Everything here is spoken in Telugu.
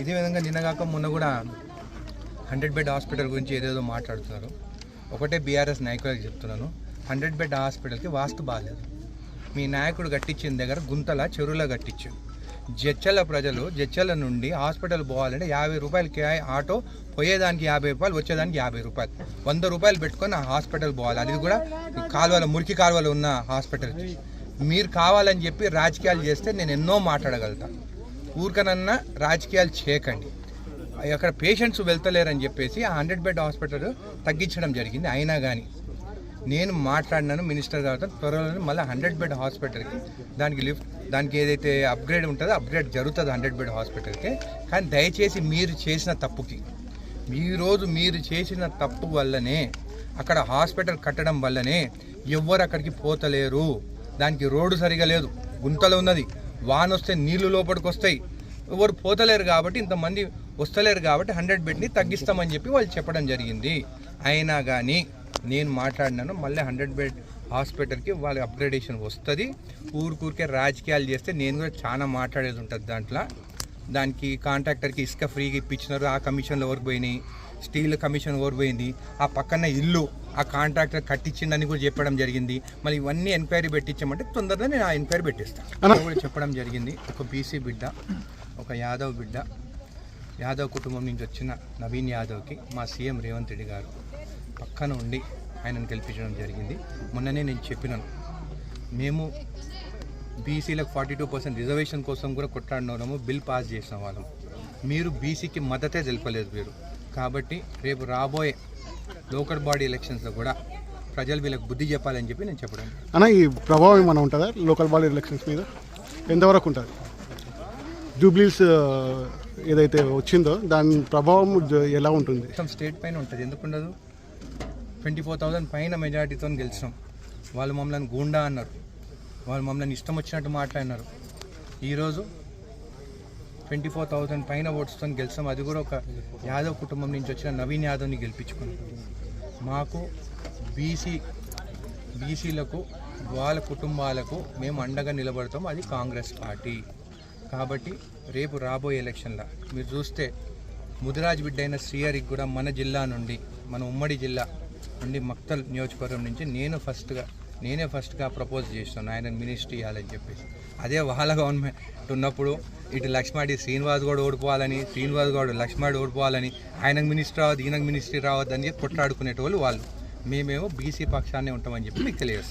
ఇదే విధంగా నిన్నగాక మొన్న కూడా 100 బెడ్ హాస్పిటల్ గురించి ఏదేదో మాట్లాడుతున్నారు. ఒకటే బీఆర్ఎస్ నాయకులకు చెప్తున్నాను, 100 బెడ్ హాస్పిటల్కి వాస్తు బాగాలేదు. మీ నాయకుడు కట్టించిన దగ్గర గుంతల చెరువులో కట్టించాడు. జడ్చల ప్రజలు జడ్చల నుండి హాస్పిటల్ పోవాలంటే 50 రూపాయలకి ఆటో, పోయేదానికి 50 రూపాయలు, వచ్చేదానికి 50 రూపాయలు, 100 రూపాయలు పెట్టుకొని ఆ హాస్పిటల్ పోవాలి. అది కూడా కాలువల, మురికి కాలువలు ఉన్న హాస్పిటల్కి. మీరు కావాలని చెప్పి రాజకీయాలు చేస్తే నేను ఎన్నో మాట్లాడగలుగుతాను. ఊరికనన్నా రాజకీయాలు చేయకండి. అక్కడ పేషెంట్స్ వెళ్తలేరని చెప్పేసి ఆ 100 బెడ్ హాస్పిటల్ తగ్గించడం జరిగింది. అయినా కానీ నేను మాట్లాడినాను మినిస్టర్ గారితో, త్వరలో మళ్ళీ 100 బెడ్ హాస్పిటల్కి దానికి ఏదైతే అప్గ్రేడ్ ఉంటుందో అప్గ్రేడ్ జరుగుతుంది 100 బెడ్ హాస్పిటల్కి. కానీ దయచేసి మీరు చేసిన తప్పుకి, మీరు చేసిన తప్పు వల్లనే అక్కడ హాస్పిటల్ కట్టడం వల్లనే ఎవ్వరు అక్కడికి పోతలేరు. దానికి రోడ్డు సరిగా లేదు, గుంతలు ఉన్నది, వాన వస్తే నీళ్లు లోపలికి వస్తాయి, ఎవరు పోతలేరు. కాబట్టి ఇంతమంది వస్తలేరు కాబట్టి 100 బెడ్ని తగ్గిస్తామని చెప్పి వాళ్ళు చెప్పడం జరిగింది. అయినా కానీ నేను మాట్లాడినాను, మళ్ళీ 100 బెడ్ హాస్పిటల్కి వాళ్ళ అప్గ్రేడేషన్ వస్తుంది. ఊరికే రాజకీయాలు చేస్తే నేను కూడా చాలా మాట్లాడేది ఉంటుంది దాంట్లో. దానికి కాంట్రాక్టర్కి ఇసుక ఫ్రీగా ఇప్పించినారు, ఆ కమిషన్లు ఎవరికి పోయినాయి, స్టీల్ కమిషన్ ఎవరు పోయింది, ఆ పక్కన ఇల్లు ఆ కాంట్రాక్టర్ కట్టించిందని కూడా చెప్పడం జరిగింది. మళ్ళీ ఇవన్నీ ఎంక్వైరీ పెట్టించామంటే తొందరగా నేను ఆ ఎంక్వైరీ పెట్టిస్తాను కూడా చెప్పడం జరిగింది. ఒక బీసీ బిడ్డ, ఒక యాదవ్ బిడ్డ, యాదవ్ కుటుంబం నుంచి వచ్చిన నవీన్ యాదవ్కి మా సీఎం రేవంత్ రెడ్డి గారు పక్కన ఉండి ఆయనను గెలిపించడం జరిగింది. మొన్ననే నేను చెప్పినాను, మేము బీసీలకు 42% రిజర్వేషన్ కోసం కూడా కొట్లాడినాము, బిల్ పాస్ చేసిన వాళ్ళం. మీరు బీసీకి మద్దతే తెలపలేదు మీరు. కాబట్టి రేపు రాబోయే లోకల్ బాడీ ఎలక్షన్స్లో కూడా ప్రజలు వీళ్ళకి బుద్ధి చెప్పాలని చెప్పి నేను చెప్పడం. అన్న, ఈ ప్రభావం ఏమైనా ఉంటుందా లోకల్ బాడీ ఎలక్షన్స్ మీద? ఎంతవరకు ఉంటుంది? జూబ్లీస్ ఏదైతే వచ్చిందో దాని ప్రభావం ఎలా ఉంటుంది? మొత్తం స్టేట్ పైన ఉంటుంది, ఎందుకుండదు? 24,000 పైన మెజారిటీతో గెలిచినాం. వాళ్ళు మమ్మల్ని గూండా అన్నారు, వాళ్ళు మమ్మల్ని ఇష్టం వచ్చినట్టు మాట్లాడినారు. ఈరోజు 24,000 పైన ఓట్స్తో గెలిచాం. అది కూడా ఒక యాదవ్ కుటుంబం నుంచి వచ్చిన నవీన్ యాదవ్ని గెలిపించుకున్నాం. మాకు బీసీలకు వాళ్ళ కుటుంబాలకు మేము అండగా నిలబడతాం, అది కాంగ్రెస్ పార్టీ. కాబట్టి రేపు రాబోయే ఎలక్షన్లో మీరు చూస్తే ముదిరాజ్ బిడ్డ అయిన శ్రీహరికి కూడా మన జిల్లా నుండి, మన ఉమ్మడి జిల్లా నుండి మక్తల్ నియోజకవర్గం నుంచి నేనే ఫస్ట్గా ప్రపోజ్ చేస్తున్నాను ఆయన మినిస్ట్రీ ఇవ్వాలని చెప్పేసి. అదే వాళ్ళ గవర్నమెంట్ ఉన్నప్పుడు ఇటు లక్ష్మాడి శ్రీనివాస్ గౌడ్ ఓడిపోవాలని, శ్రీనివాస్ గౌడ్ లక్ష్మాడి ఓడిపోవాలని, ఆయనకు మినిస్టర్ రావద్దు, ఈయనకు మినిస్ట్రీ రావద్దు అని చెప్పి కొట్లాడుకునేటోళ్ళు వాళ్ళు. మేమేమో బీసీ పక్షాన్నే ఉంటామని చెప్పి మీకు తెలియదు.